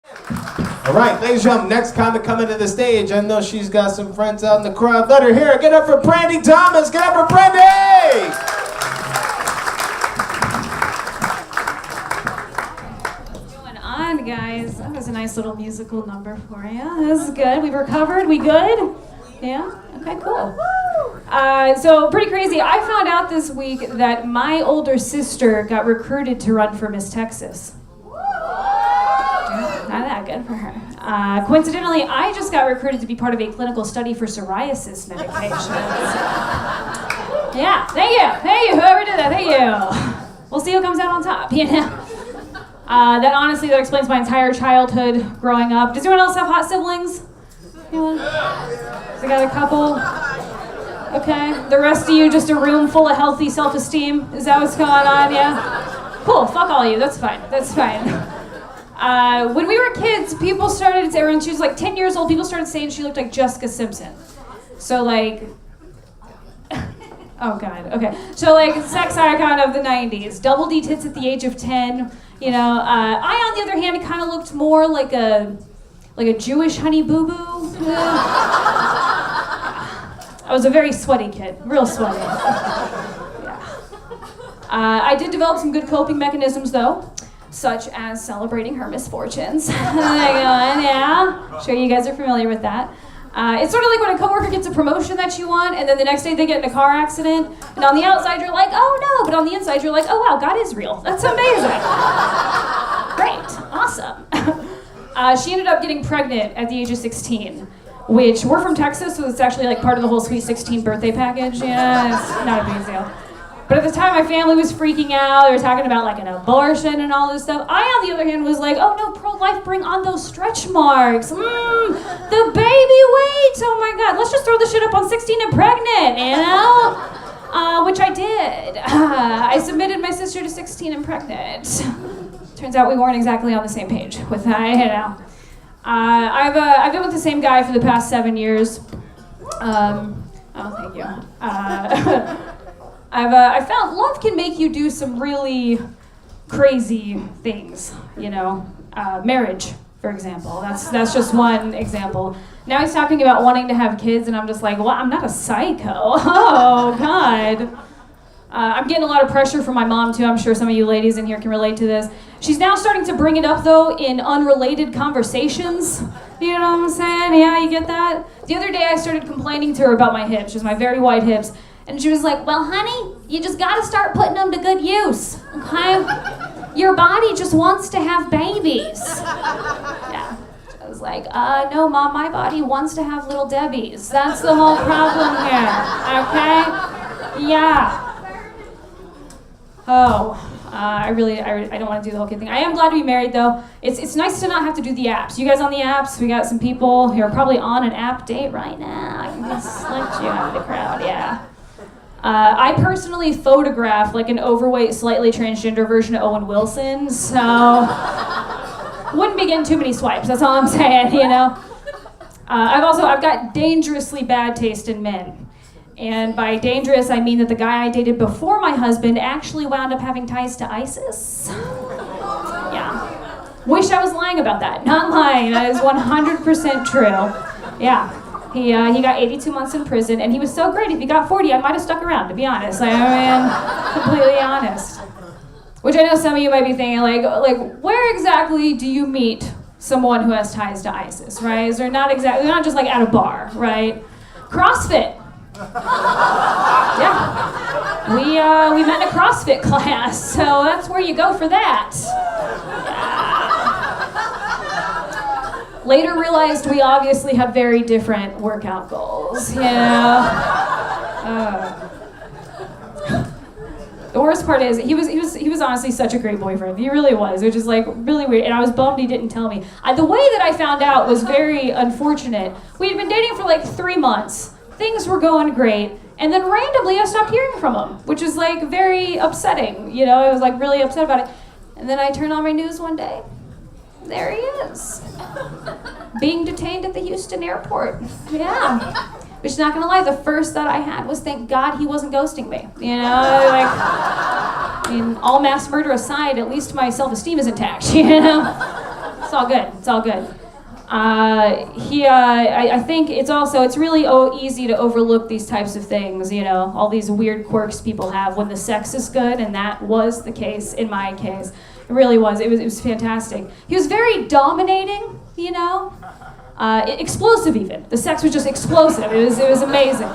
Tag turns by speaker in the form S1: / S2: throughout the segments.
S1: All right, ladies and gentlemen, next comic coming to the stage. I know she's got some friends out in the crowd. Let her hear it. Get up for Brandy Thomas. Get up for Brandy!
S2: What's going on, guys? That was a nice little musical number for you. That was good. We recovered. We good? Yeah? Okay, cool. So pretty crazy. I found out this week that my older sister got recruited to run for Miss Texas. Not that good for her. Coincidentally, I just got recruited to be part of a clinical study for psoriasis medications. Yeah, thank you, whoever did that, thank you. We'll see who comes out on top, you know? That explains my entire childhood growing up. Does anyone else have hot siblings? Anyone? I got a couple. Okay, the rest of you just a room full of healthy self-esteem? Is that what's going on, yeah? Cool, fuck all of you, that's fine. When we were kids, people started, when she was like 10 years old, people started saying she looked like Jessica Simpson. So like, oh God, okay. So like, sex icon of the 90s, double D tits at the age of 10, you know. I, on the other hand, kind of looked more like a Jewish Honey Boo Boo. I was a very sweaty kid, real sweaty. Yeah. I did develop some good coping mechanisms though, such as celebrating her misfortunes. Yeah, sure you guys are familiar with that. It's sort of like when a coworker gets a promotion that you want, and then the next day they get in a car accident, and on the outside you're like, oh no, but on the inside you're like, oh wow, God is real. That's amazing. Great, awesome. She ended up getting pregnant at the age of 16, which we're from Texas, so it's actually like part of the whole Sweet 16 birthday package. Yeah, it's not a big deal. But at the time, my family was freaking out. They were talking about like an abortion and all this stuff. I, on the other hand, was like, oh no, pro-life, bring on those stretch marks. The baby weight. Oh my God, let's just throw the shit up on 16 and pregnant, you know? Which I did. I submitted my sister to 16 and pregnant. Turns out we weren't exactly on the same page with that, you know. I've been with the same guy for the past 7 years. Oh, thank you. I found love can make you do some really crazy things, you know. Marriage, for example. That's just one example. Now he's talking about wanting to have kids, and I'm just like, well, I'm not a psycho. Oh, God. I'm getting a lot of pressure from my mom, too. I'm sure some of you ladies in here can relate to this. She's now starting to bring it up, though, in unrelated conversations. You know what I'm saying? Yeah, you get that? The other day, I started complaining to her about my hips. She has my very wide hips. And she was like, well, honey, you just got to start putting them to good use, okay? Your body just wants to have babies. Yeah. I was like, no, Mom, my body wants to have little Debbies. That's the whole problem here, okay? Yeah. Oh, I don't want to do the whole kid thing. I am glad to be married, though. It's nice to not have to do the apps. You guys on the apps? We got some people who are probably on an app date right now. I can just select you out of the crowd, yeah. I personally photograph like an overweight, slightly transgender version of Owen Wilson, so wouldn't be getting too many swipes, that's all I'm saying, you know? I've got dangerously bad taste in men. And by dangerous, I mean that the guy I dated before my husband actually wound up having ties to ISIS. Yeah. Wish I was lying about that. Not lying. That is 100% true. Yeah. He got 82 months in prison, and he was so great. If he got 40, I might have stuck around, to be honest. I am completely honest. Which I know some of you might be thinking, like, where exactly do you meet someone who has ties to ISIS, right? They're not just like at a bar, right? CrossFit. Yeah. We met in a CrossFit class, so that's where you go for that. Yeah. Later realized we obviously have very different workout goals, you know? The worst part is he was honestly such a great boyfriend. He really was, which is like really weird. And I was bummed he didn't tell me. The way that I found out was very unfortunate. We had been dating for like 3 months. Things were going great. And then randomly I stopped hearing from him, which is like very upsetting. You know, I was like really upset about it. And then I turned on my news one day. There he is. Being detained at the Houston airport. Yeah. Which, not gonna lie, the first thought I had was, thank God he wasn't ghosting me. You know, like, I mean, all mass murder aside, at least my self-esteem is intact, you know? That's all good. It's all good. I think it's really easy to overlook these types of things, you know, all these weird quirks people have when the sex is good, and that was the case in my case. It really was. It was fantastic. He was very dominating, you know, explosive even. The sex was just explosive. It was amazing.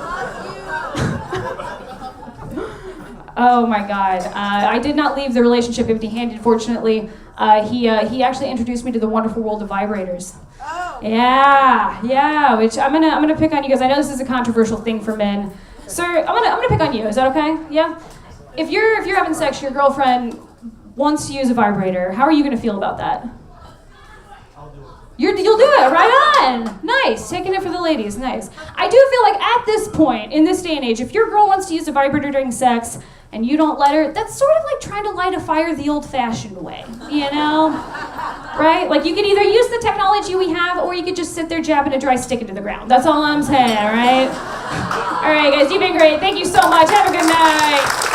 S2: Oh my God. I did not leave the relationship empty-handed, fortunately. He actually introduced me to the wonderful world of vibrators. Oh. Yeah, which I'm gonna pick on you guys. I know this is a controversial thing for men. Sir, I'm gonna pick on you. Is that okay? Yeah? If you're having sex, your girlfriend wants to use a vibrator, how are you gonna feel about that? You'll do it, right on. Nice, taking it for the ladies, nice. I do feel like at this point, in this day and age, if your girl wants to use a vibrator during sex and you don't let her, that's sort of like trying to light a fire the old-fashioned way, you know? Right? Like you could either use the technology we have or you could just sit there jabbing a dry stick into the ground. That's all I'm saying, all right? All right, guys, you've been great. Thank you so much. Have a good night.